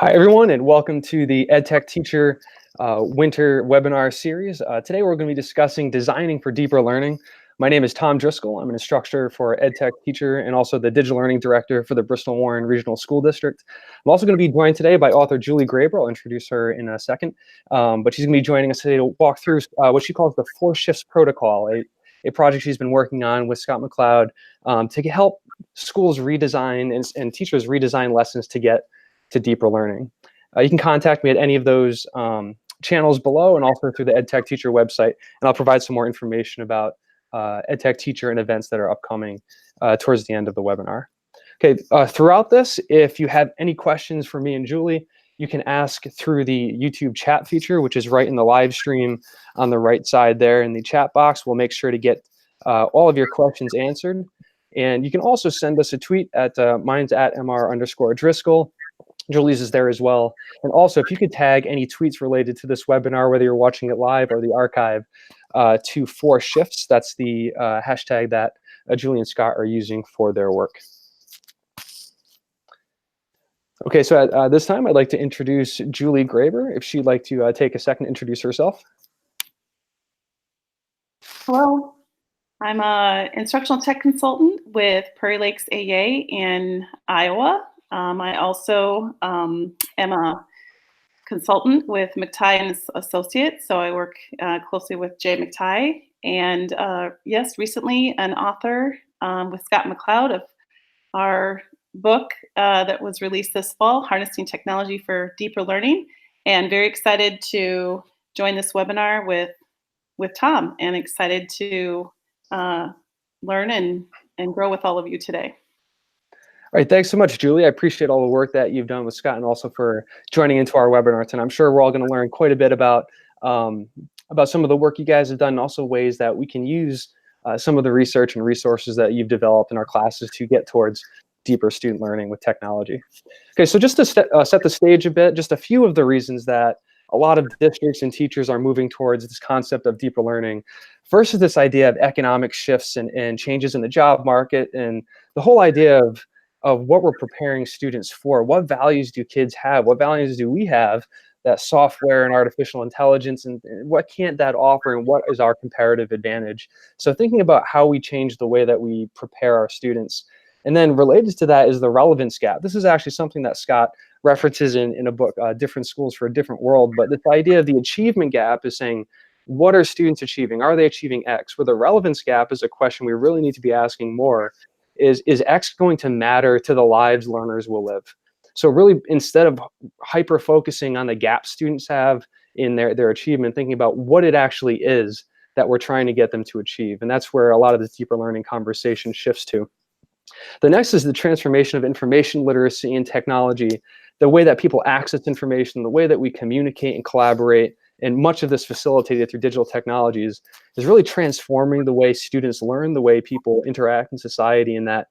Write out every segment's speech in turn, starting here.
Hi, everyone, and welcome to the EdTechTeacher winter webinar series. Today, we're going to be discussing designing for deeper learning. My name is Tom Driscoll. I'm an instructor for EdTechTeacher and also the Digital Learning Director for the Bristol-Warren Regional School District. I'm also going to be joined today by author Julie Graber. I'll introduce her in a second, but she's going to be joining us today to walk through what she calls the 4 Shifts Protocol, a project she's been working on with Scott McLeod to help schools redesign and teachers redesign lessons to get to deeper learning. You can contact me at any of those channels below and also through the EdTechTeacher website, and I'll provide some more information about EdTechTeacher and events that are upcoming towards the end of the webinar. Okay, throughout this, if you have any questions for me and Julie, you can ask through the YouTube chat feature, which is right in the live stream on the right side there in the chat box. We'll make sure to get all of your questions answered. And you can also send us a tweet at mine's at @mr_Driscoll. Julie's is there as well. And also, if you could tag any tweets related to this webinar, whether you're watching it live or the archive, to 4 Shifts. That's the hashtag that Julie and Scott are using for their work. Okay, so at this time, I'd like to introduce Julie Graber, if she'd like to take a second to introduce herself. Hello, I'm an instructional tech consultant with Prairie Lakes AA in Iowa. I also am a consultant with McTighe and Associates, so I work closely with Jay McTighe. And yes, recently an author with Scott McLeod of our book that was released this fall, Harnessing Technology for Deeper Learning. And very excited to join this webinar with Tom, and excited to learn and grow with all of you today. All right, thanks so much, Julie. I appreciate all the work that you've done with Scott and also for joining into our webinar tonight. I'm sure we're all going to learn quite a bit about some of the work you guys have done and also ways that we can use some of the research and resources that you've developed in our classes to get towards deeper student learning with technology. Okay, so just to set the stage a bit, just a few of the reasons that a lot of districts and teachers are moving towards this concept of deeper learning. First is this idea of economic shifts and changes in the job market, and the whole idea of what we're preparing students for. What values do kids have? What values do we have that software and artificial intelligence, and what can't that offer, and what is our comparative advantage? So thinking about how we change the way that we prepare our students. And then related to that is the relevance gap. This is actually something that Scott references in a book, Different Schools for a Different World. But this idea of the achievement gap is saying, what are students achieving? Are they achieving X? Where the relevance gap is a question we really need to be asking more. Is X going to matter to the lives learners will live? So really, instead of hyper-focusing on the gap students have in their achievement, thinking about what it actually is that we're trying to get them to achieve. And that's where a lot of the deeper learning conversation shifts to. The next is the transformation of information literacy and technology, the way that people access information, the way that we communicate and collaborate, and much of this facilitated through digital technologies, is really transforming the way students learn, the way people interact in society, and that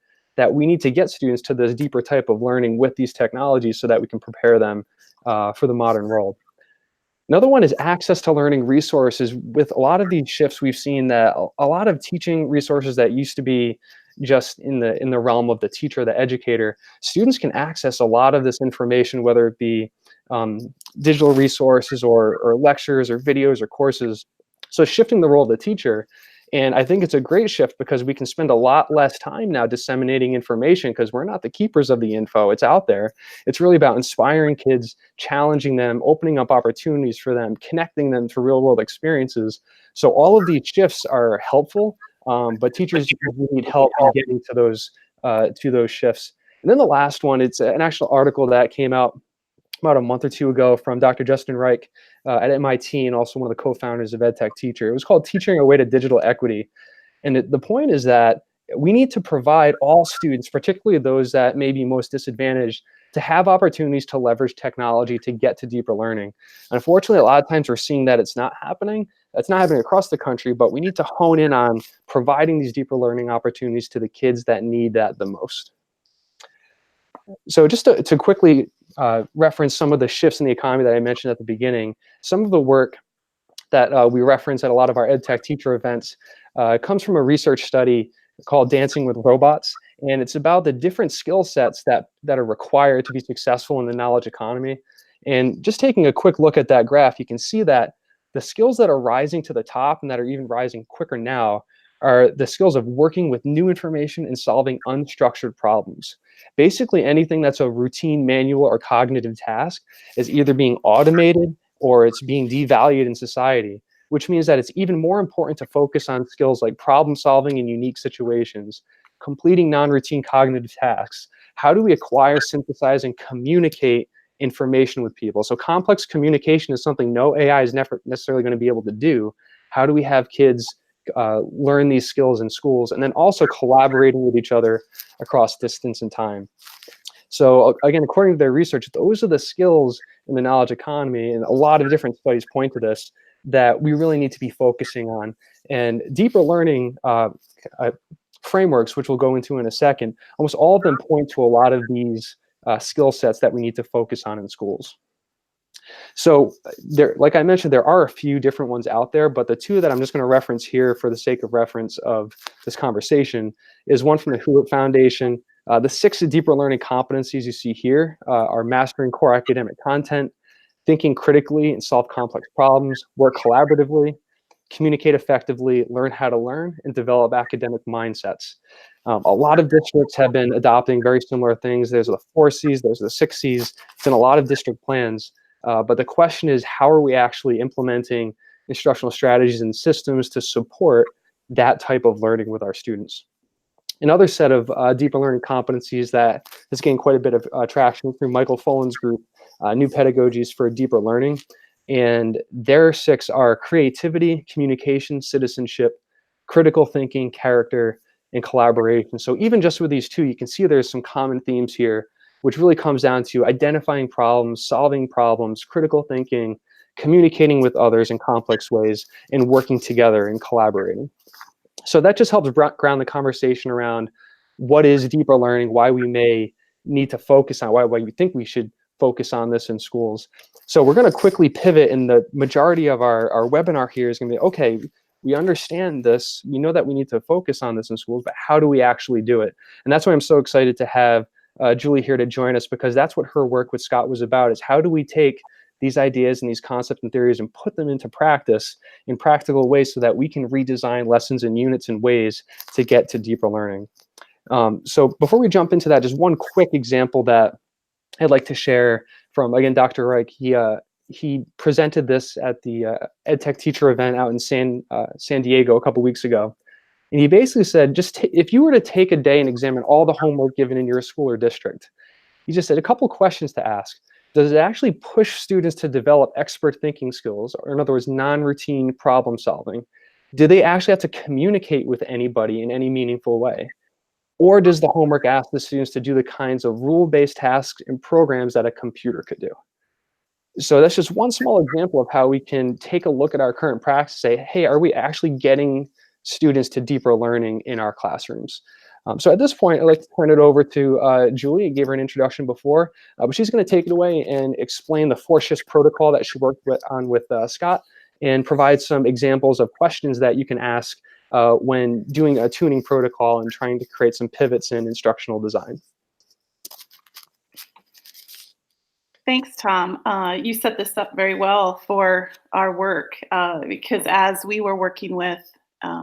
we need to get students to this deeper type of learning with these technologies so that we can prepare them for the modern world. Another one is access to learning resources. With a lot of these shifts, we've seen that a lot of teaching resources that used to be just in the realm of the teacher, the educator, students can access a lot of this information, whether it be digital resources or lectures or videos or courses. So shifting the role of the teacher. And I think it's a great shift because we can spend a lot less time now disseminating information because we're not the keepers of the info. It's out there. It's really about inspiring kids, challenging them, opening up opportunities for them, connecting them to real world experiences. So all of these shifts are helpful, but teachers need help in getting to those shifts. And then the last one, it's an actual article that came out about a month or two ago from Dr. Justin Reich at MIT, and also one of the co-founders of EdTechTeacher. It was called Teaching Our Way to Digital Equity. And the point is that we need to provide all students, particularly those that may be most disadvantaged, to have opportunities to leverage technology to get to deeper learning. Unfortunately, a lot of times we're seeing that it's not happening. It's not happening across the country, but we need to hone in on providing these deeper learning opportunities to the kids that need that the most. So just to quickly reference some of the shifts in the economy that I mentioned at the beginning, some of the work that we reference at a lot of our EdTechTeacher events comes from a research study called Dancing with Robots. And it's about the different skill sets that are required to be successful in the knowledge economy. And just taking a quick look at that graph, you can see that the skills that are rising to the top and that are even rising quicker now are the skills of working with new information and solving unstructured problems. Basically, anything that's a routine, manual, or cognitive task is either being automated or it's being devalued in society, which means that it's even more important to focus on skills like problem solving in unique situations, completing non-routine cognitive tasks. How do we acquire, synthesize, and communicate information with people? So complex communication is something no AI is never necessarily going to be able to do. How do we have kids learn these skills in schools, and then also collaborating with each other across distance and time? So again, according to their research, those are the skills in the knowledge economy, and a lot of different studies point to this, that we really need to be focusing on. And deeper learning frameworks, which we'll go into in a second, almost all of them point to a lot of these skill sets that we need to focus on in schools. So there, like I mentioned, there are a few different ones out there, but the two that I'm just going to reference here for the sake of reference of this conversation is one from the Hewlett Foundation. The 6 deeper learning competencies you see here are mastering core academic content, thinking critically and solve complex problems, work collaboratively, communicate effectively, learn how to learn, and develop academic mindsets. A lot of districts have been adopting very similar things. There's the 4 C's, there's the 6 C's. It's in a lot of district plans. But the question is, how are we actually implementing instructional strategies and systems to support that type of learning with our students? Another set of deeper learning competencies that has gained quite a bit of traction through Michael Fullen's group, New Pedagogies for Deeper Learning. And their 6 are creativity, communication, citizenship, critical thinking, character, and collaboration. So even just with these 2, you can see there's some common themes here, which really comes down to identifying problems, solving problems, critical thinking, communicating with others in complex ways, and working together and collaborating. So that just helps ground the conversation around what is deeper learning, why we may need to focus on, why we think we should focus on this in schools. So we're going to quickly pivot, and the majority of our webinar here is going to be, okay, we understand this, we know that we need to focus on this in schools, but how do we actually do it? And that's why I'm so excited to have Julie here to join us, because that's what her work with Scott was about, is how do we take these ideas and these concepts and theories and put them into practice in practical ways so that we can redesign lessons and units and ways to get to deeper learning. So before we jump into that, just one quick example that I'd like to share from, again, Dr. Reich. He presented this at the EdTechTeacher event out in San Diego a couple weeks ago. And he basically said, if you were to take a day and examine all the homework given in your school or district, he just said a couple questions to ask. Does it actually push students to develop expert thinking skills, or in other words, non-routine problem solving? Do they actually have to communicate with anybody in any meaningful way? Or does the homework ask the students to do the kinds of rule-based tasks and programs that a computer could do? So that's just one small example of how we can take a look at our current practice, say, hey, are we actually getting students to deeper learning in our classrooms? So at this point, I'd like to turn it over to Julie. I gave her an introduction before, but she's going to take it away and explain the 4 shifts protocol that she worked on with Scott, and provide some examples of questions that you can ask when doing a tuning protocol and trying to create some pivots in instructional design. Thanks, Tom. You set this up very well for our work, because as we were working with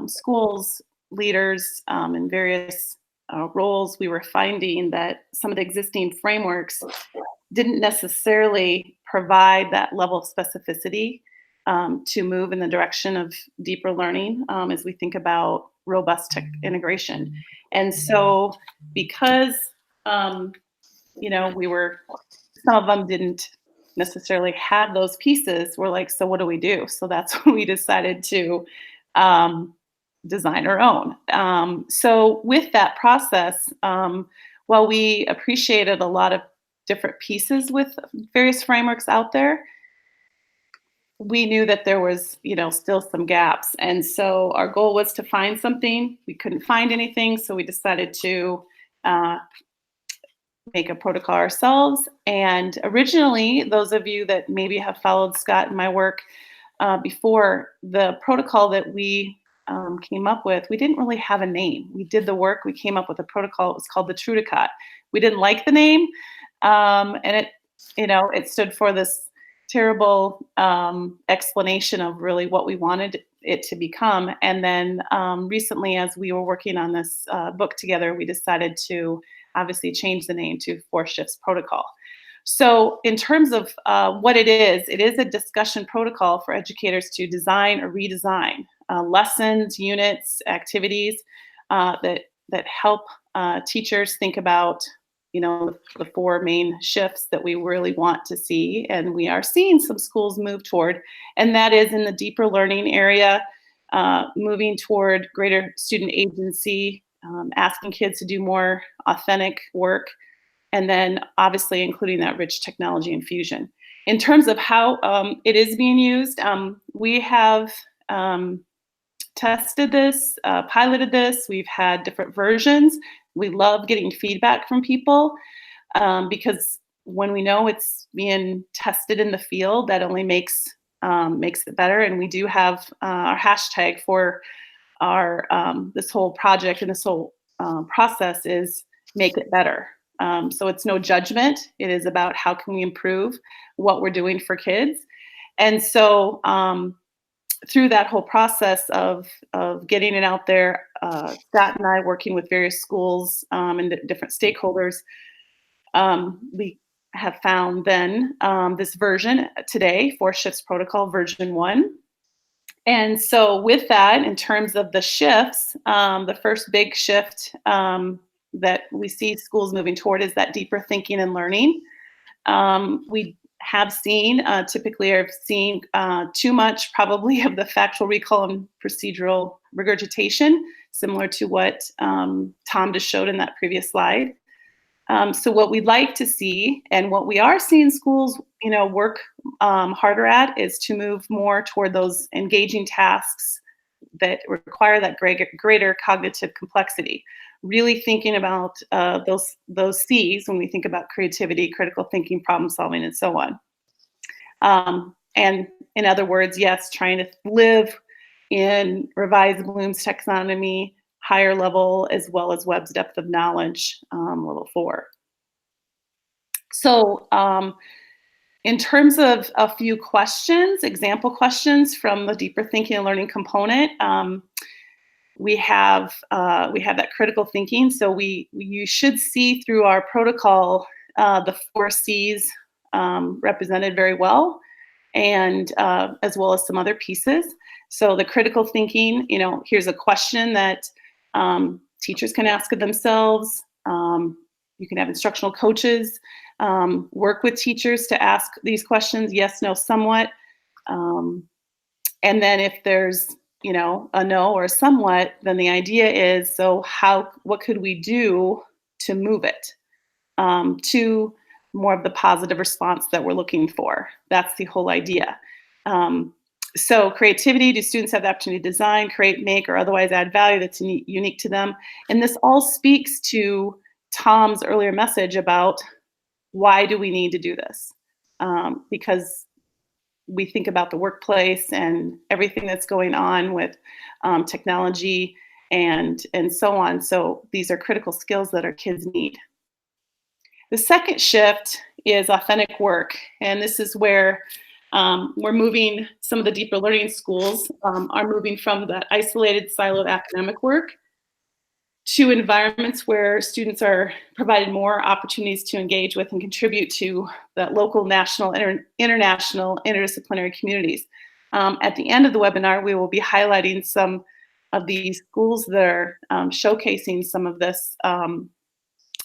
schools, leaders in various roles, we were finding that some of the existing frameworks didn't necessarily provide that level of specificity to move in the direction of deeper learning as we think about robust tech integration. And so because, some of them didn't necessarily have those pieces, we're like, so what do we do? So that's when we decided to design our own. So with that process, while we appreciated a lot of different pieces with various frameworks out there, we knew that there was, still some gaps. And so our goal was to find something. We couldn't find anything, so we decided to make a protocol ourselves. And originally, those of you that maybe have followed Scott and my work before, the protocol that we came up with, we didn't really have a name. We did the work, we came up with a protocol. It was called the Trudicot. We didn't like the name, and it stood for this terrible explanation of really what we wanted it to become. And then recently, as we were working on this book together, we decided to obviously change the name to Four Shifts Protocol. So in terms of what it is a discussion protocol for educators to design or redesign lessons, units, activities that help teachers think about the four main shifts that we really want to see, and we are seeing some schools move toward, and that is in the deeper learning area, moving toward greater student agency, asking kids to do more authentic work, and then obviously including that rich technology infusion. In terms of how it is being used, we have tested this, piloted this. We've had different versions. We love getting feedback from people because when we know it's being tested in the field, that only makes it better. And we do have our hashtag for our this whole project and this whole process is make it better. So it's no judgment. It is about how can we improve what we're doing for kids. And so through that whole process of getting it out there, Scott and I working with various schools and different stakeholders, we have found then this version today, Four Shifts Protocol version 1. And so with that, in terms of the shifts, the first big shift that we see schools moving toward is that deeper thinking and learning. We have seen, typically are seeing too much probably of the factual recall and procedural regurgitation, similar to what Tom just showed in that previous slide. So what we'd like to see, and what we are seeing schools work harder at, is to move more toward those engaging tasks that require that greater cognitive complexity. Really thinking about those C's when we think about creativity, critical thinking, problem solving, and so on. And in other words, yes, trying to live in Revised Bloom's taxonomy, higher level, as well as Webb's depth of knowledge, level 4. So in terms of a few questions, example questions from the deeper thinking and learning component, we have that critical thinking. So you should see through our protocol the 4 C's represented very well, and as well as some other pieces. So the critical thinking, here's a question that teachers can ask of themselves. You can have instructional coaches work with teachers to ask these questions, yes, no, somewhat. And then if there's a no or somewhat, then the idea is, so what could we do to move it to more of the positive response that we're looking for? That's the whole idea. So creativity, do students have the opportunity to design, create, make, or otherwise add value that's unique to them? And this all speaks to Tom's earlier message about why do we need to do this? Because we think about the workplace and everything that's going on with technology and so on. So these are critical skills that our kids need. The second shift is authentic work. And this is where we're moving, some of the deeper learning schools are moving from that isolated, siloed academic work to environments where students are provided more opportunities to engage with and contribute to that local, national, international, interdisciplinary communities. At the end of the webinar, we will be highlighting some of these schools that are showcasing some of this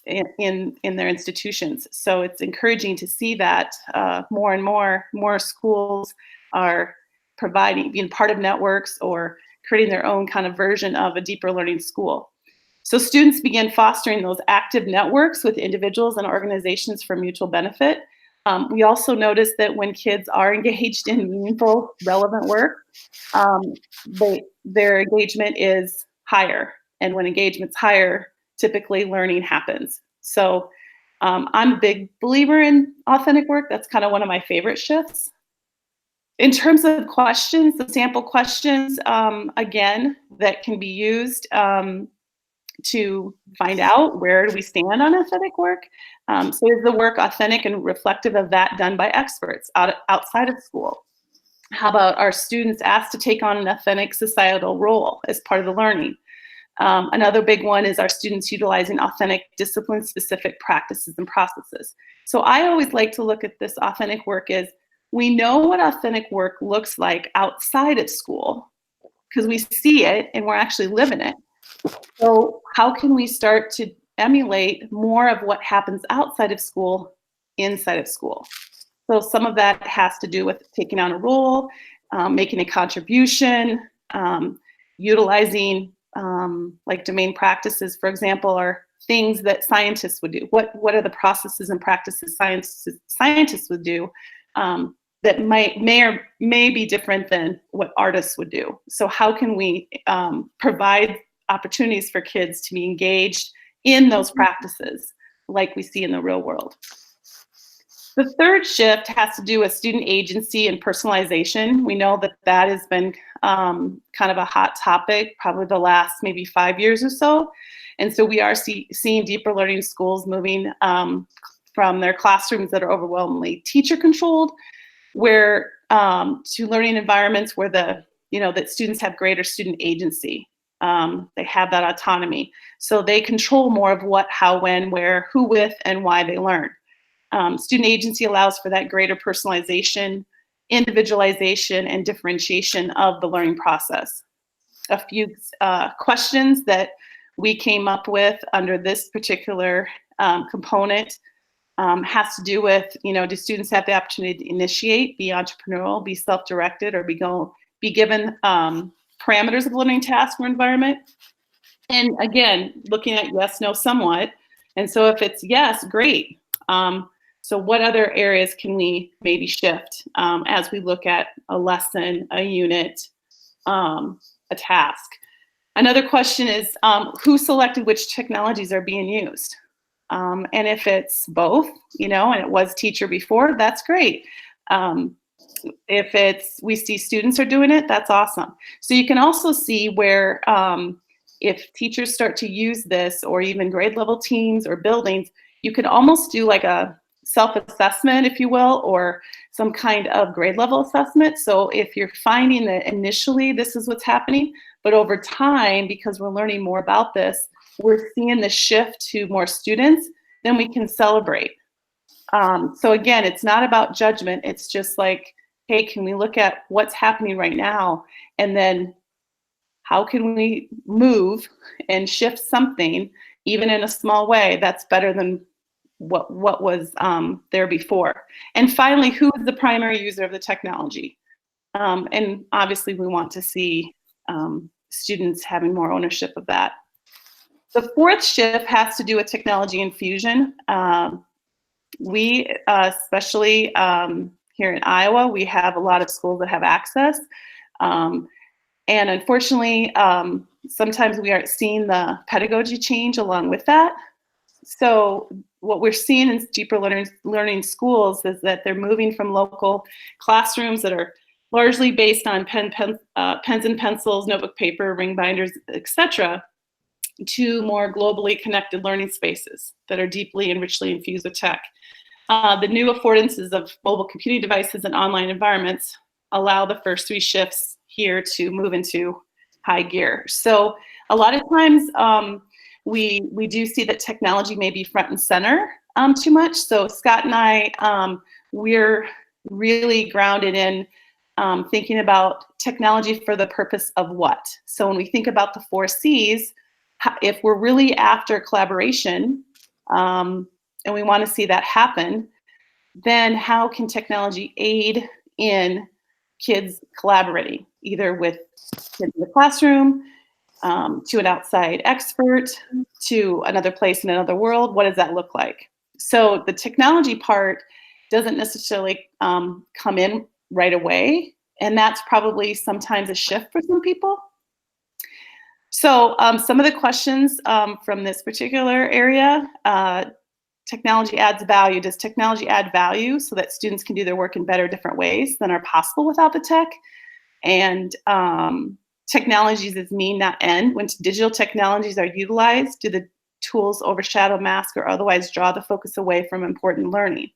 in their institutions. So it's encouraging to see that more and more schools are being part of networks or creating their own kind of version of a deeper learning school. So students begin fostering those active networks with individuals and organizations for mutual benefit. We also notice that when kids are engaged in meaningful, relevant work, their engagement is higher. And when engagement's higher, typically learning happens. So I'm a big believer in authentic work. That's kind of one of my favorite shifts. In terms of questions, the sample questions, again, that can be used to find out where do we stand on authentic work. So is the work authentic and reflective of that done by experts outside of school? How about are students asked to take on an authentic societal role as part of the learning? Another big one is, are students utilizing authentic discipline-specific practices and processes? So I always like to look at this authentic work as, we know what authentic work looks like outside of school because we see it and we're actually living it. So how can we start to emulate more of what happens outside of school inside of school? So some of that has to do with taking on a role, making a contribution, utilizing like domain practices, for example, are things that scientists would do. What are the processes and practices scientists would do that may be different than what artists would do? So how can we provide opportunities for kids to be engaged in those practices like we see in the real world? The third shift has to do with student agency and personalization. We know that that has been kind of a hot topic probably the last maybe 5 years or so. And so we are seeing deeper learning schools moving from their classrooms that are overwhelmingly teacher controlled where to learning environments where that students have greater student agency. They have that autonomy. So they control more of what, how, when, where, who with, and why they learn. Student agency allows for that greater personalization, individualization, and differentiation of the learning process. A few questions that we came up with under this particular component has to do with, do students have the opportunity to initiate, be entrepreneurial, be self-directed, or be given parameters of learning task or environment? And again, looking at yes, no, somewhat. And so if it's yes, great. So what other areas can we maybe shift as we look at a lesson, a unit, a task? Another question is who selected which technologies are being used? And if it's both, and it was teacher before, that's great. If we see students are doing it, that's awesome. So you can also see where if teachers start to use this, or even grade level teams or buildings, you can almost do like a self-assessment, if you will, or some kind of grade level assessment. So if you're finding that initially this is what's happening, but over time, because we're learning more about this, we're seeing the shift to more students, then we can celebrate. So again, it's not about judgment. It's just like, hey, can we look at what's happening right now? And then how can we move and shift something, even in a small way, that's better than what was there before? And finally, who is the primary user of the technology? And obviously, we want to see students having more ownership of that. The fourth shift has to do with technology infusion. We, especially here in Iowa, we have a lot of schools that have access. And unfortunately, sometimes we aren't seeing the pedagogy change along with that. So what we're seeing in deeper learning schools is that they're moving from local classrooms that are largely based on pens and pencils, notebook paper, ring binders, etc., to more globally connected learning spaces that are deeply and richly infused with tech. The new affordances of mobile computing devices and online environments allow the first three shifts here to move into high gear. So a lot of times we do see that technology may be front and center too much. So Scott and I, we're really grounded in thinking about technology for the purpose of what. So when we think about the 4 C's, if we're really after collaboration and we want to see that happen, then how can technology aid in kids collaborating, either with kids in the classroom, to an outside expert, to another place in another world? What does that look like? So the technology part doesn't necessarily come in right away, and that's probably sometimes a shift for some people. So some of the questions from this particular area, technology adds value. Does technology add value so that students can do their work in better, different ways than are possible without the tech? And technologies is mean, not end. When digital technologies are utilized, do the tools overshadow, mask, or otherwise draw the focus away from important learning?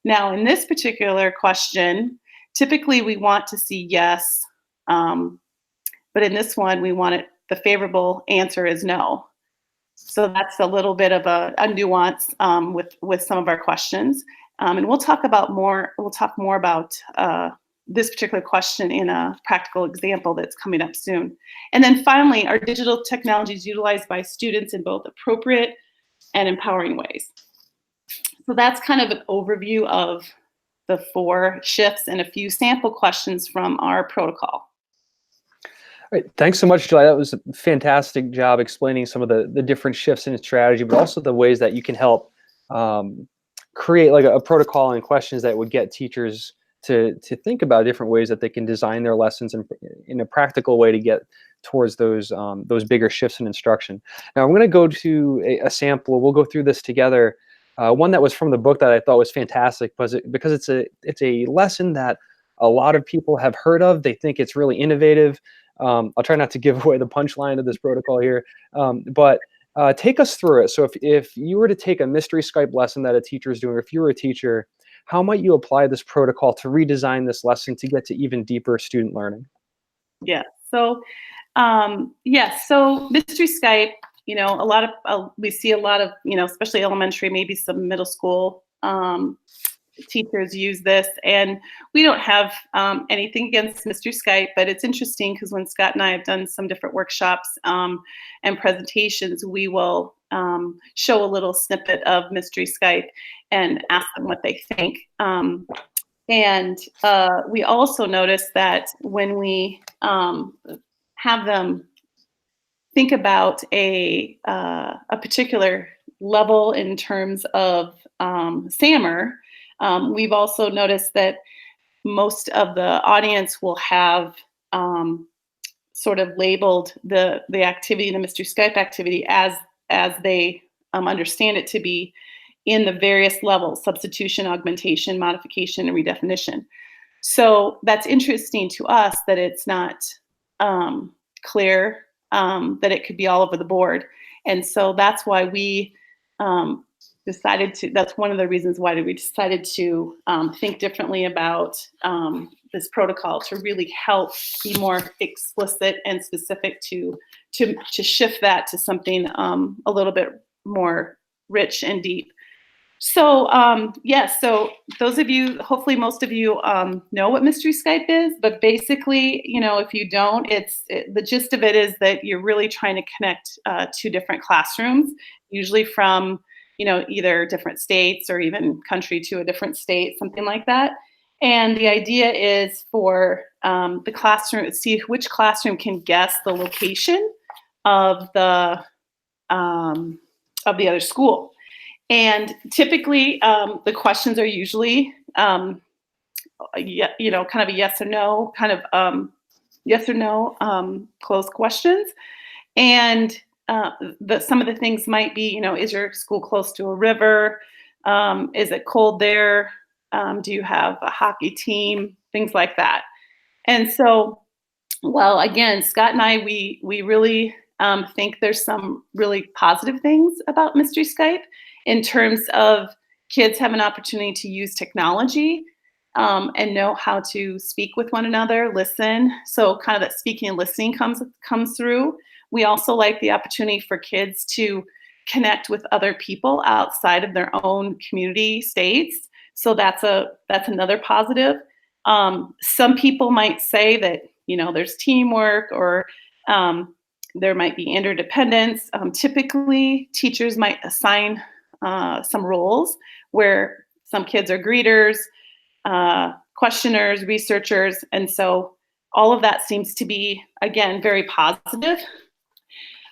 Now, in this particular question, typically we want to see yes, but in this one, we want it, the favorable answer is no. So that's a little bit of a nuance with some of our questions. And we'll talk more about this particular question in a practical example that's coming up soon. And then finally, are digital technologies utilized by students in both appropriate and empowering ways? So that's kind of an overview of the 4 shifts and a few sample questions from our protocol. All right, thanks so much, July. That was a fantastic job explaining some of the different shifts in strategy, but also the ways that you can help create like a protocol and questions that would get teachers to think about different ways that they can design their lessons in a practical way to get towards those bigger shifts in instruction. Now I'm going to go to a sample. We'll go through this together. One that was from the book that I thought was fantastic because it's a lesson that a lot of people have heard of. They think it's really innovative. I'll try not to give away the punchline of this protocol here, but take us through it. So if you were to take a mystery Skype lesson that a teacher is doing, or if you were a teacher, how might you apply this protocol to redesign this lesson to get to even deeper student learning? Yeah. So, so mystery Skype, we see a lot of, especially elementary, maybe some middle school teachers use this, and we don't have anything against mystery Skype, but it's interesting because when Scott and I have done some different workshops and presentations, we will show a little snippet of mystery Skype and ask them what they think. And we also notice that when we have them think about a particular level in terms of SAMR, we've also noticed that most of the audience will have sort of labeled the activity, the mystery Skype activity, as they understand it to be in the various levels: substitution, augmentation, modification, and redefinition. So that's interesting to us that it's not clear that it could be all over the board. And so that's why we that's one of the reasons why we decided to think differently about this protocol to really help be more explicit and specific to shift that to something a little bit more rich and deep. So yes, so those of you, hopefully most of you know what mystery Skype is, but basically, if you don't, the gist of it is that you're really trying to connect 2 different classrooms, usually from either different states or even country to a different state, something like that. And the idea is for the classroom, see which classroom can guess the location of the other school. And typically, the questions are usually, kind of a yes or no, closed questions. And some of the things might be, is your school close to a river? Is it cold there? Do you have a hockey team? Things like that. And so, well, again, Scott and I, we really think there's some really positive things about mystery Skype in terms of kids have an opportunity to use technology and know how to speak with one another, listen. So kind of that speaking and listening comes through. We also like the opportunity for kids to connect with other people outside of their own community states. So that's another positive. Some people might say that, there's teamwork or there might be interdependence. Typically, teachers might assign some roles where some kids are greeters, questioners, researchers, and so all of that seems to be, again, very positive.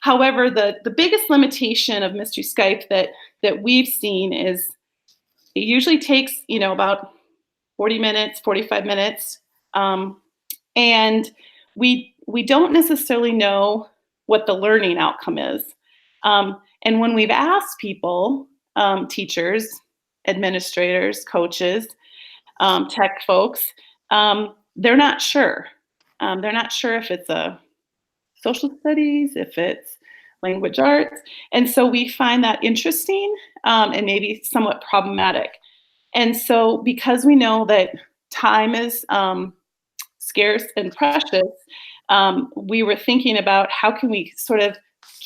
However, the biggest limitation of mystery Skype that we've seen is it usually takes, about 40 minutes, 45 minutes, and we don't necessarily know what the learning outcome is. And when we've asked people, teachers, administrators, coaches, tech folks, they're not sure. They're not sure if it's a social studies, if it's language arts. And so we find that interesting and maybe somewhat problematic. And so because we know that time is scarce and precious, we were thinking about how can we sort of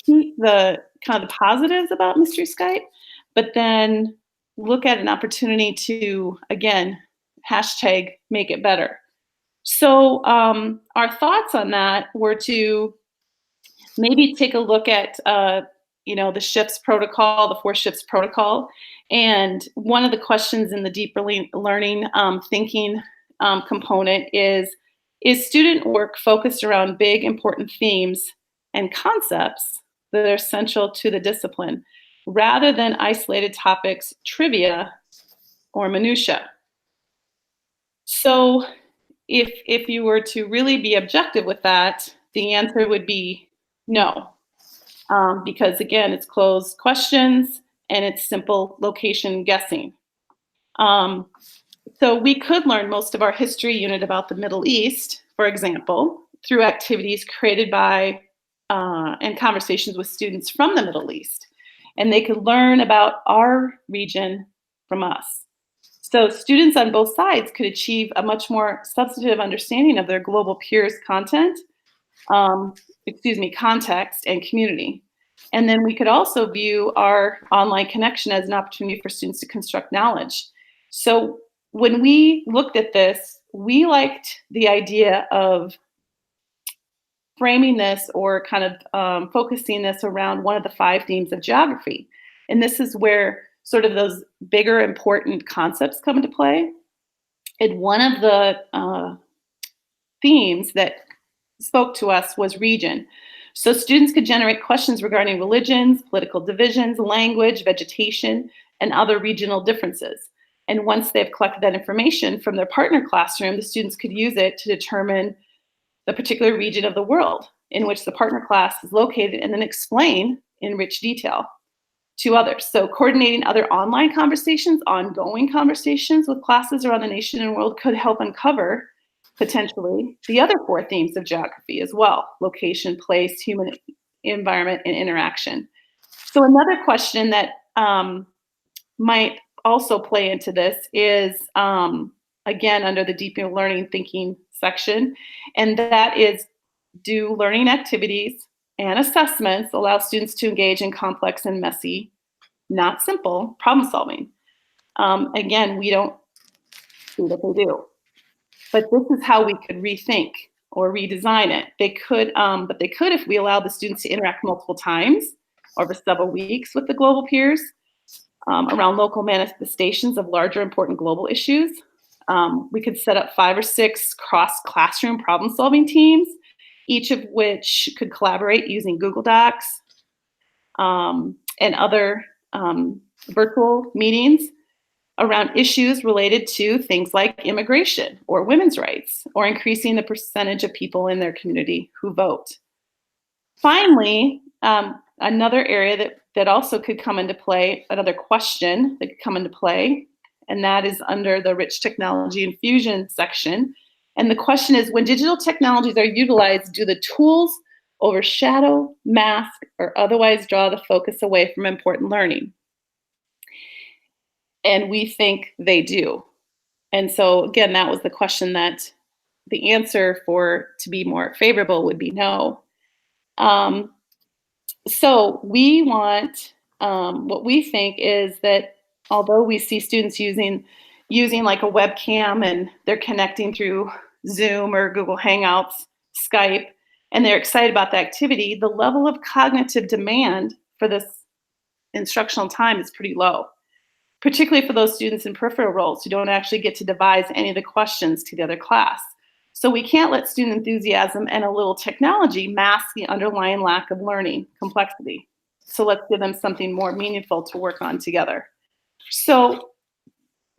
keep the kind of the positives about Mystery Skype, but then look at an opportunity to, again, hashtag make it better. So our thoughts on that were to maybe take a look at the shifts protocol, the 4 shifts protocol. And one of the questions in the deep learning thinking component is student work focused around big, important themes and concepts that are essential to the discipline, rather than isolated topics, trivia, or minutia? So if you were to really be objective with that, the answer would be no. Because again, it's closed questions and it's simple location guessing. So we could learn most of our history unit about the Middle East, for example, through activities created by and conversations with students from the Middle East. And they could learn about our region from us. So students on both sides could achieve a much more substantive understanding of their global peers' context and community. And then we could also view our online connection as an opportunity for students to construct knowledge. So when we looked at this, we liked the idea of framing this or kind of focusing this around one of the 5 themes of geography. And this is where sort of those bigger important concepts come into play. And one of the themes that spoke to us was region. So students could generate questions regarding religions, political divisions, language, vegetation, and other regional differences. And once they've collected that information from their partner classroom, the students could use it to determine the particular region of the world in which the partner class is located and then explain in rich detail to others. So coordinating other online conversations, ongoing conversations with classes around the nation and world could help uncover potentially the other 4 themes of geography as well: location, place, human environment, and interaction. So another question that might also play into this is, again, under the deep learning thinking section, and that is, do learning activities and assessments allow students to engage in complex and messy, not simple, problem solving? Again, we don't see that they do. But this is how we could rethink or redesign it. They could, but they could if we allow the students to interact multiple times over several weeks with the global peers around local manifestations of larger important global issues. We could set up 5 or 6 cross-classroom problem-solving teams, each of which could collaborate using Google Docs and other virtual meetings around issues related to things like immigration or women's rights, or increasing the percentage of people in their community who vote. Finally, another area that also could come into play, another question that could come into play, and that is under the Rich Technology Infusion section. And the question is, when digital technologies are utilized, do the tools overshadow, mask, or otherwise draw the focus away from important learning? And we think they do. And so again, that was the question that the answer to be more favorable would be no. So we want, what we think is that although we see students using like a webcam and they're connecting through Zoom or Google Hangouts, Skype, and they're excited about the activity, the level of cognitive demand for this instructional time is pretty low, particularly for those students in peripheral roles who don't actually get to devise any of the questions to the other class. So we can't let student enthusiasm and a little technology mask the underlying lack of learning complexity. So let's give them something more meaningful to work on together. So,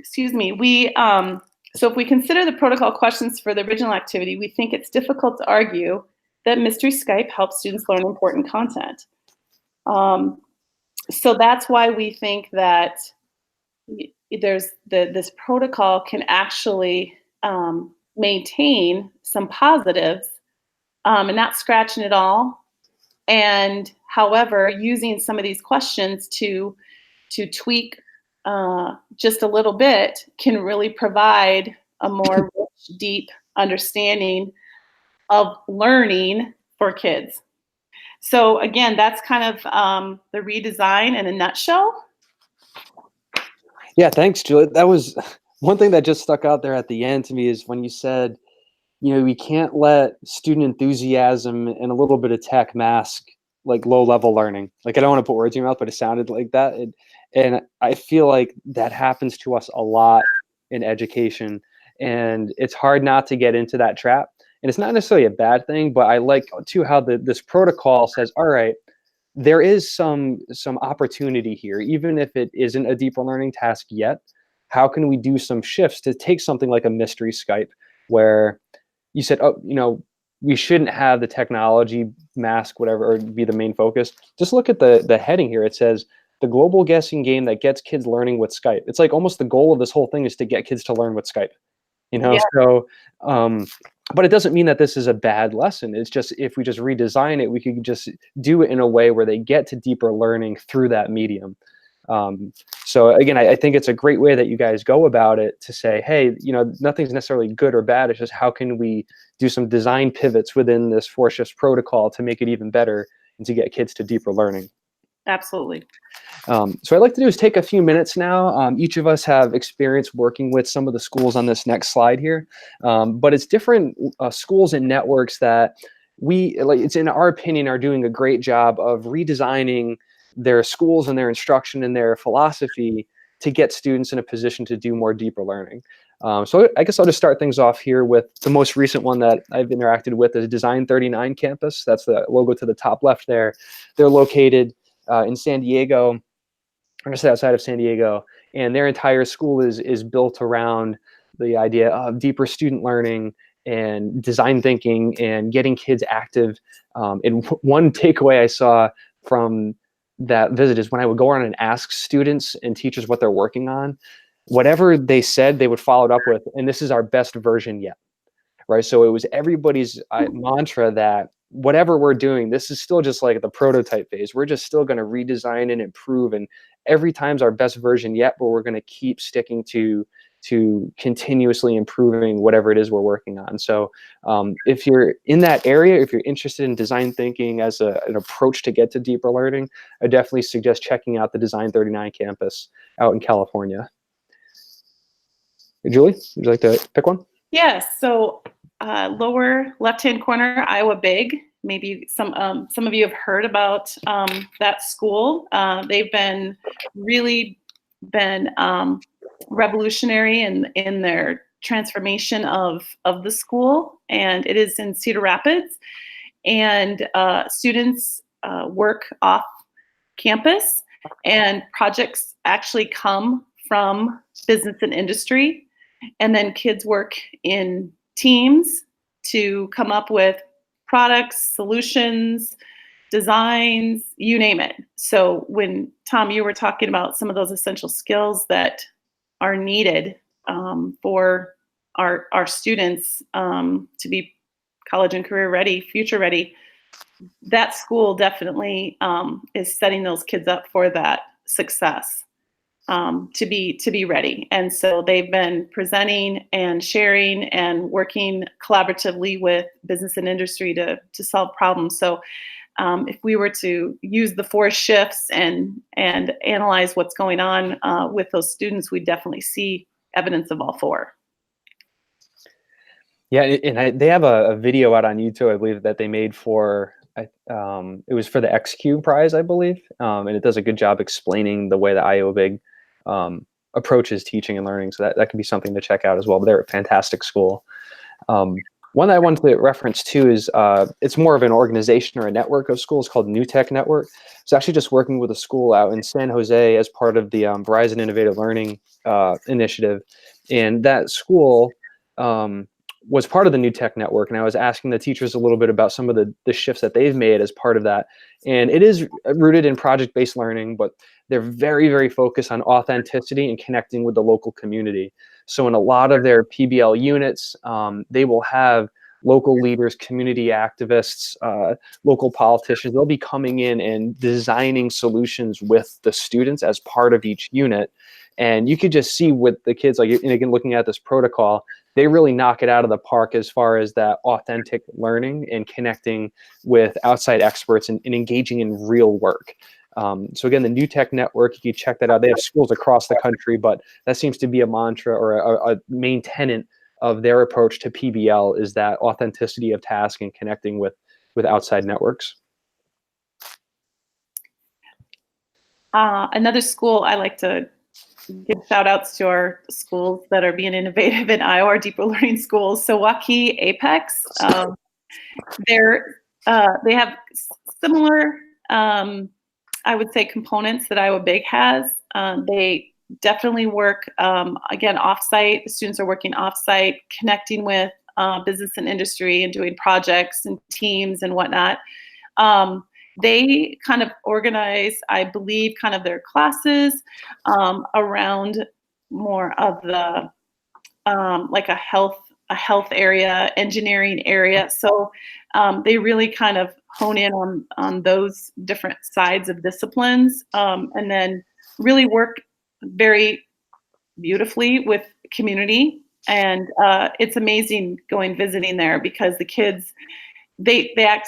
so if we consider the protocol questions for the original activity, we think it's difficult to argue that Mystery Skype helps students learn important content. So that's why we think that there's this protocol can actually maintain some positives and not scratching it all. And however, using some of these questions to tweak just a little bit can really provide a more rich, deep understanding of learning for kids. So again, that's kind of the redesign in a nutshell. Yeah, thanks, Julie. That was one thing that just stuck out there at the end to me is when you said, we can't let student enthusiasm and a little bit of tech mask like low level learning. Like, I don't want to put words in your mouth, but it sounded like that. And I feel like that happens to us a lot in education. And it's hard not to get into that trap. And it's not necessarily a bad thing, but I like too how this protocol says, all right, there is some opportunity here, even if it isn't a deeper learning task yet. How can we do some shifts to take something like a mystery Skype, where you said, oh, we shouldn't have the technology mask whatever or be the main focus. Just look at the heading here. It says the global guessing game that gets kids learning with Skype. It's like almost the goal of this whole thing is to get kids to learn with Skype. Yeah. So but it doesn't mean that this is a bad lesson. It's just, if we just redesign it, we could just do it in a way where they get to deeper learning through that medium. So again, I think it's a great way that you guys go about it to say, hey, nothing's necessarily good or bad. It's just how can we do some design pivots within this 4 shifts protocol to make it even better and to get kids to deeper learning. Absolutely. So what I'd like to do is take a few minutes now. Each of us have experience working with some of the schools on this next slide here, but it's different schools and networks that it's in our opinion, are doing a great job of redesigning their schools and their instruction and their philosophy to get students in a position to do more deeper learning. So I guess I'll just start things off here with the most recent one that I've interacted with is Design 39 campus. That's the logo to the top left there. They're located in San Diego, just outside of San Diego, and their entire school is built around the idea of deeper student learning and design thinking and getting kids active. And one takeaway I saw from that visit is when I would go around and ask students and teachers what they're working on, whatever they said, they would follow it up with, and this is our best version yet. Right. So it was everybody's mantra that whatever we're doing, this is still just like the prototype phase. We're just still going to redesign and improve. And every time's our best version yet, but we're going to keep sticking to continuously improving whatever it is we're working on. So if you're in that area, if you're interested in design thinking as an approach to get to deeper learning, I definitely suggest checking out the Design 39 campus out in California. Julie, would you like to pick one? Yes. So lower left-hand corner, Iowa Big. Maybe some of you have heard about that school. They've been revolutionary in their transformation of the school, and it is in Cedar Rapids. And students work off campus, and projects actually come from business and industry, and then kids work in teams to come up with products, solutions, designs, you name it. So when, Tom, you were talking about some of those essential skills that are needed for our students to be college and career ready, future ready, that school definitely is setting those kids up for that success. To be ready. And so they've been presenting and sharing and working collaboratively with business and industry to solve problems. So if we were to use the 4 shifts and analyze what's going on with those students, we definitely see evidence of all 4. Yeah, and they have a video out on YouTube, I believe, that they made for, it was for the XQ prize, I believe, and it does a good job explaining the way that Iowa Big approaches teaching and learning. So that could be something to check out as well. But they're a fantastic school. One that I wanted to reference too is it's more of an organization or a network of schools called New Tech Network. It's actually just working with a school out in San Jose as part of the Verizon Innovative Learning Initiative. And that school was part of the New Tech Network, and I was asking the teachers a little bit about some of the shifts that they've made as part of that. And it is rooted in project-based learning, but they're very, very focused on authenticity and connecting with the local community. So in a lot of their PBL units, they will have local leaders, community activists, local politicians. They'll be coming in and designing solutions with the students as part of each unit. And you could just see with the kids, like, and again, looking at this protocol, they really knock it out of the park as far as that authentic learning and connecting with outside experts and engaging in real work. So again, the New Tech Network, you can check that out. They have schools across the country, but that seems to be a mantra or a main tenet of their approach to PBL, is that authenticity of task and connecting with outside networks. Another school I like to give shout outs to our schools that are being innovative in Iowa, our deeper learning schools. So Waukee Apex, they have similar, I would say, components that Iowa Big has. They definitely work, again, offsite. The students are working offsite, connecting with business and industry and doing projects and teams and whatnot. They kind of organize, I believe, kind of their classes around more of the like a health area, engineering area. So they really kind of hone in on those different sides of disciplines, and then really work very beautifully with community. And it's amazing going visiting there, because the kids,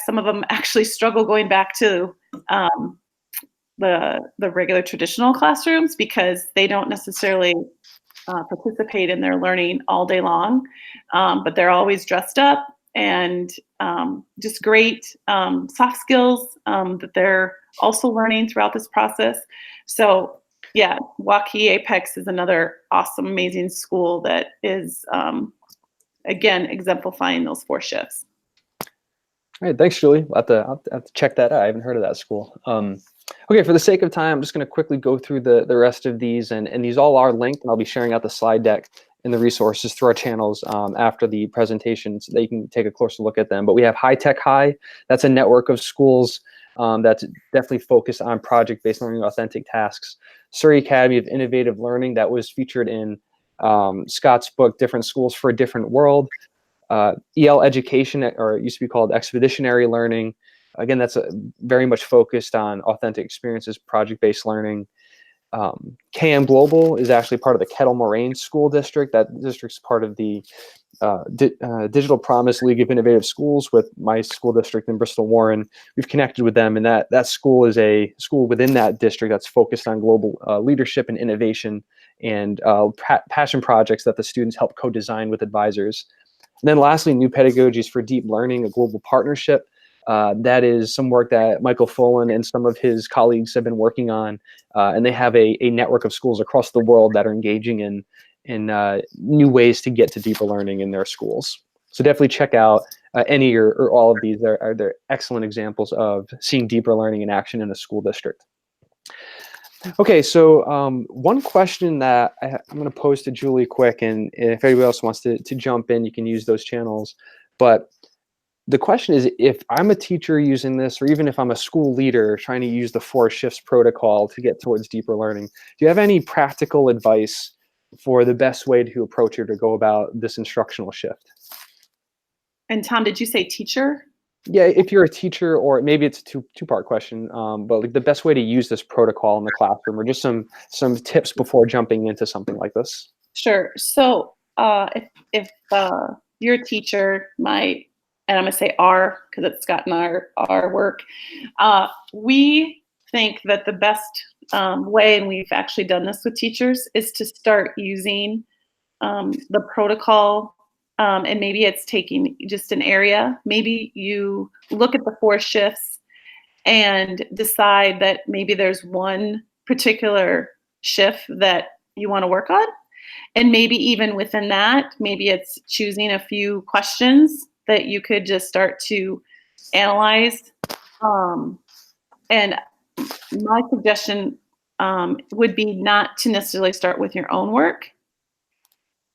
some of them actually struggle going back to the regular traditional classrooms, because they don't necessarily participate in their learning all day long, but they're always dressed up, and just great soft skills that they're also learning throughout this process. So yeah, Waukee Apex is another awesome, amazing school that is, again, exemplifying those 4 shifts. All right, thanks, Julie. I'll have to check that out. I haven't heard of that school. Okay, for the sake of time, I'm just going to quickly go through the rest of these, and these all are linked, and I'll be sharing out the slide deck and the resources through our channels after the presentation, so that you can take a closer look at them. But we have High Tech High. That's a network of schools that's definitely focused on project-based learning, authentic tasks. Surrey Academy of Innovative Learning, that was featured in Scott's book, Different Schools for a Different World. EL Education, or it used to be called Expeditionary Learning. Again, that's very much focused on authentic experiences, project-based learning. KM Global is actually part of the Kettle Moraine School District. That district's part of the Digital Promise League of Innovative Schools with my school district in Bristol Warren. We've connected with them, and that school is a school within that district that's focused on global leadership and innovation, and passion projects that the students help co-design with advisors. And then lastly, New Pedagogies for Deep Learning, a global partnership. That is some work that Michael Folan and some of his colleagues have been working on, and they have a network of schools across the world that are engaging in new ways to get to deeper learning in their schools. So definitely check out any or all of these. They're excellent examples of seeing deeper learning in action in a school district. Okay, so one question that I'm going to pose to Julie quick, and if anybody else wants to jump in, you can use those channels. But the question is, if I'm a teacher using this, or even if I'm a school leader trying to use the 4 shifts protocol to get towards deeper learning, do you have any practical advice for the best way to approach it or go about this instructional shift? And Tom, did you say teacher? Yeah, if you're a teacher, or maybe it's a two-part question, but like the best way to use this protocol in the classroom, or just some tips before jumping into something like this. Sure. So if you're a teacher, and I'm going to say our, because it's gotten our work, we think that the best way, and we've actually done this with teachers, is to start using the protocol. And maybe it's taking just an area. Maybe you look at the 4 shifts and decide that maybe there's one particular shift that you want to work on. And maybe even within that, maybe it's choosing a few questions that you could just start to analyze. And my suggestion would be not to necessarily start with your own work,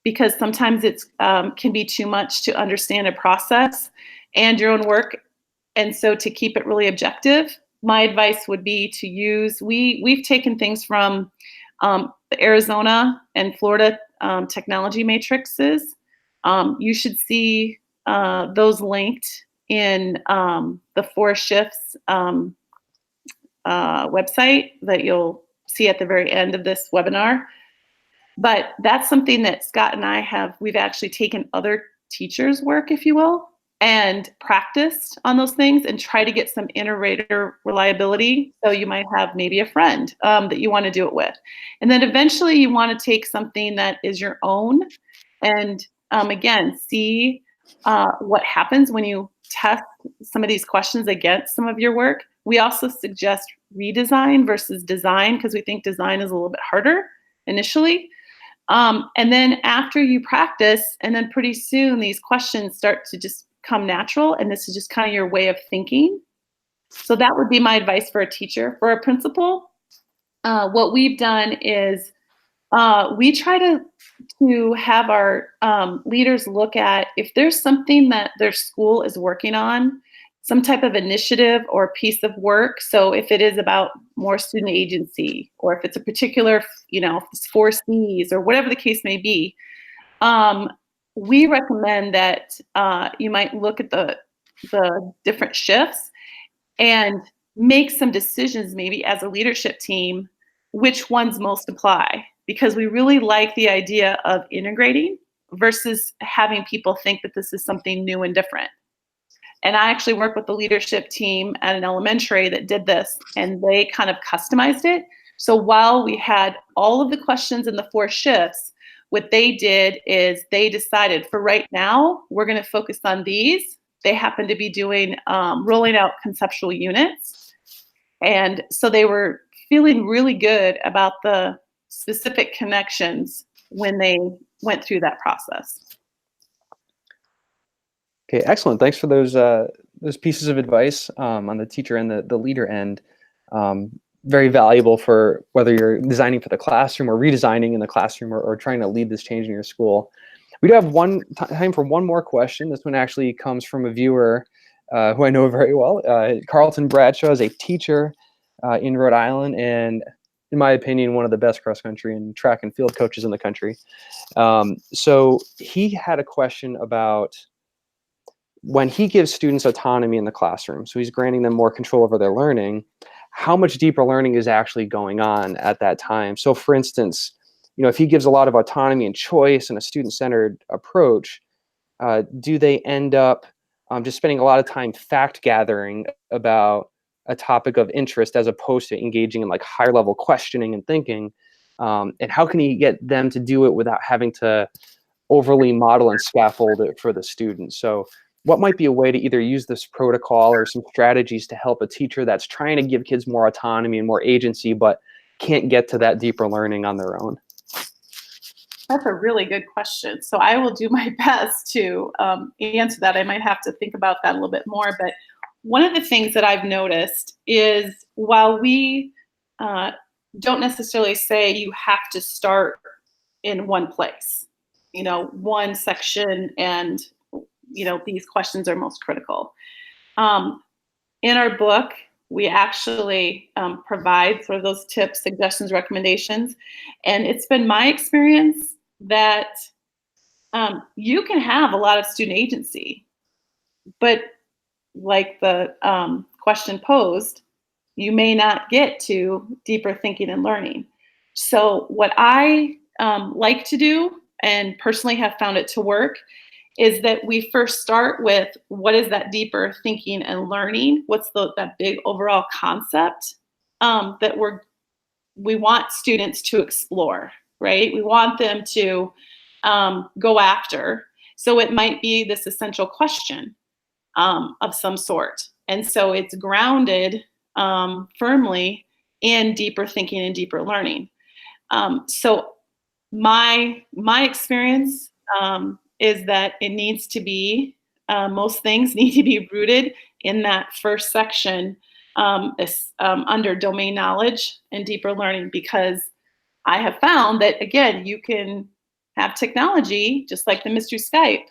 because sometimes it's can be too much to understand a process and your own work. And so to keep it really objective, my advice would be to use, we've taken things from the Arizona and Florida technology matrices. You should see those linked in the 4 Shifts website that you'll see at the very end of this webinar. But that's something that Scott and I we've actually taken other teachers' work, if you will, and practiced on those things and try to get some inter-rater reliability. So you might have maybe a friend that you want to do it with. And then eventually you want to take something that is your own and again, see what happens when you test some of these questions against some of your work. We also suggest redesign versus design because we think design is a little bit harder initially. And then after you practice, and then pretty soon these questions start to just come natural, and this is just kind of your way of thinking. So that would be my advice for a teacher. For a principal, what we've done is we try to have our leaders look at if there's something that their school is working on, some type of initiative or piece of work. So if it is about more student agency, or if it's a particular, if it's 4 Cs or whatever the case may be, we recommend that you might look at the different shifts and make some decisions maybe as a leadership team, which ones most apply. Because we really like the idea of integrating versus having people think that this is something new and different. And I actually worked with the leadership team at an elementary that did this, and they kind of customized it. So while we had all of the questions in the 4 shifts, what they did is they decided for right now, we're going to focus on these. They happen to be doing rolling out conceptual units. And so they were feeling really good about the specific connections when they went through that process. Okay, excellent. Thanks for those pieces of advice on the teacher and the leader end. Very valuable for whether you're designing for the classroom or redesigning in the classroom or trying to lead this change in your school. We do have time for one more question. This one actually comes from a viewer who I know very well. Carlton Bradshaw is a teacher in Rhode Island, and in my opinion, one of the best cross-country and track and field coaches in the country. So he had a question about when he gives students autonomy in the classroom, so he's granting them more control over their learning, how much deeper learning is actually going on at that time? So for instance, if he gives a lot of autonomy and choice and a student-centered approach, do they end up just spending a lot of time fact gathering about a topic of interest as opposed to engaging in like higher level questioning and thinking? And how can he get them to do it without having to overly model and scaffold it for the students? So what might be a way to either use this protocol or some strategies to help a teacher that's trying to give kids more autonomy and more agency, but can't get to that deeper learning on their own? That's a really good question. So I will do my best to answer that. I might have to think about that a little bit more. But one of the things that I've noticed is while we don't necessarily say you have to start in one place, one section, and these questions are most critical. In our book, we actually provide sort of those tips, suggestions, recommendations. And it's been my experience that you can have a lot of student agency, but like the question posed, you may not get to deeper thinking and learning. So what I like to do, and personally have found it to work, is that we first start with what is that deeper thinking and learning? What's that big overall concept that we want students to explore, right? We want them to go after. So it might be this essential question of some sort. And so it's grounded firmly in deeper thinking and deeper learning. So my experience is that it needs to be, most things need to be rooted in that first section under domain knowledge and deeper learning, because I have found that, again, you can have technology, just like the mystery Skype,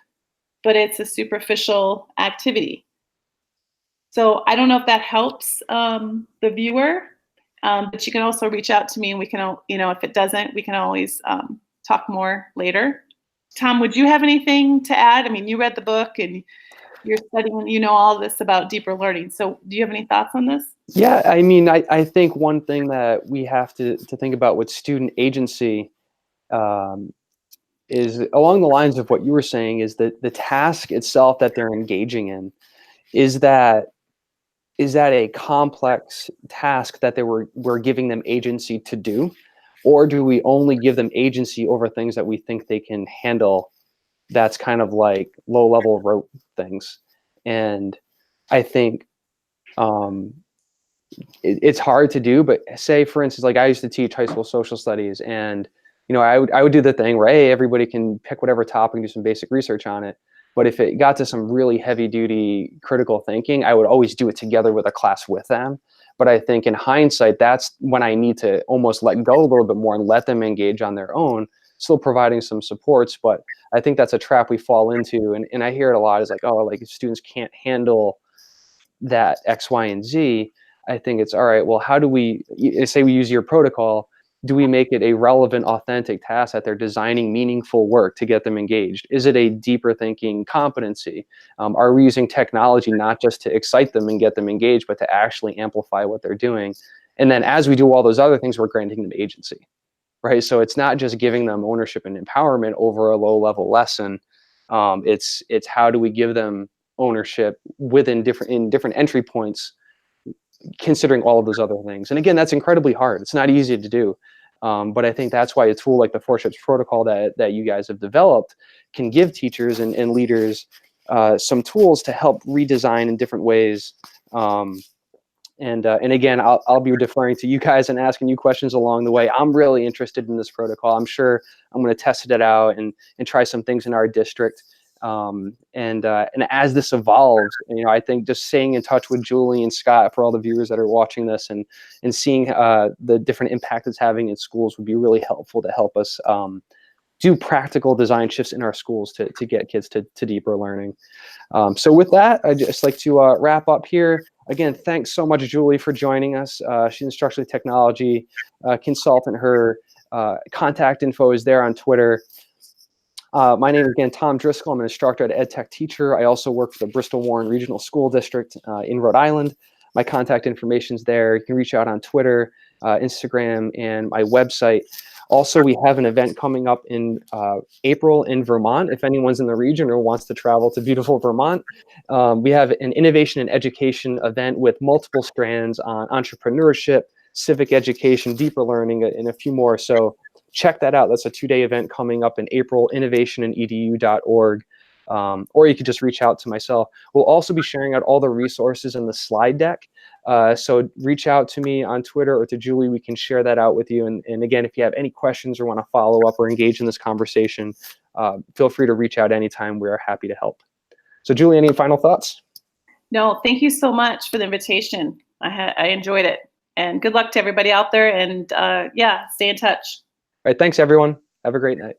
but it's a superficial activity. So I don't know if that helps the viewer, but you can also reach out to me, and we can, if it doesn't, we can always talk more later. Tom, would you have anything to add? I mean, you read the book and you're studying, all this about deeper learning. So do you have any thoughts on this? Yeah, I mean, I think one thing that we have to think about with student agency is along the lines of what you were saying, is that the task itself that they're engaging in, is that a complex task that we're giving them agency to do, or do we only give them agency over things that we think they can handle? That's kind of like low level rote things. And I think it's hard to do, but say for instance, like I used to teach high school social studies, and I would do the thing where, hey, everybody can pick whatever topic and do some basic research on it. But if it got to some really heavy duty critical thinking, I would always do it together with a class with them. But I think in hindsight, that's when I need to almost let go a little bit more and let them engage on their own, still providing some supports. But I think that's a trap we fall into. And I hear it a lot, is like, oh, like students can't handle that X, Y, and Z. I think it's all right. Well, how do we say we use your protocol? Do we make it a relevant, authentic task that they're designing meaningful work to get them engaged? Is it a deeper thinking competency? Are we using technology not just to excite them and get them engaged, but to actually amplify what they're doing? And then as we do all those other things, we're granting them agency, right? So it's not just giving them ownership and empowerment over a low level lesson. It's how do we give them ownership within different entry points, considering all of those other things. And again, that's incredibly hard. It's not easy to do. But I think that's why a tool like the 4 Steps protocol that you guys have developed can give teachers and leaders some tools to help redesign in different ways. And again, I'll be deferring to you guys and asking you questions along the way. I'm really interested in this protocol. I'm sure I'm going to test it out and try some things in our district. And as this evolves, I think just staying in touch with Julie and Scott, for all the viewers that are watching this, and seeing the different impact it's having in schools would be really helpful to help us do practical design shifts in our schools to get kids to deeper learning. So with that, I'd just like to wrap up here. Again, thanks so much, Julie, for joining us. She's an instructional technology consultant. Her contact info is there on Twitter. My name is, again, Tom Driscoll. I'm an instructor at EdTechTeacher. I also work for the Bristol-Warren Regional School District in Rhode Island. My contact information is there. You can reach out on Twitter, Instagram, and my website. Also, we have an event coming up in April in Vermont. If anyone's in the region or wants to travel to beautiful Vermont, we have an innovation and education event with multiple strands on entrepreneurship, civic education, deeper learning, and a few more. So check that out. That's a 2-day event coming up in April, innovationandedu.org. Or you could just reach out to myself. We'll also be sharing out all the resources in the slide deck. So reach out to me on Twitter or to Julie. We can share that out with you. And again, if you have any questions or want to follow up or engage in this conversation, feel free to reach out anytime. We are happy to help. So Julie, any final thoughts? No, thank you so much for the invitation. I enjoyed it. And good luck to everybody out there. And yeah, stay in touch. All right, thanks, everyone. Have a great night.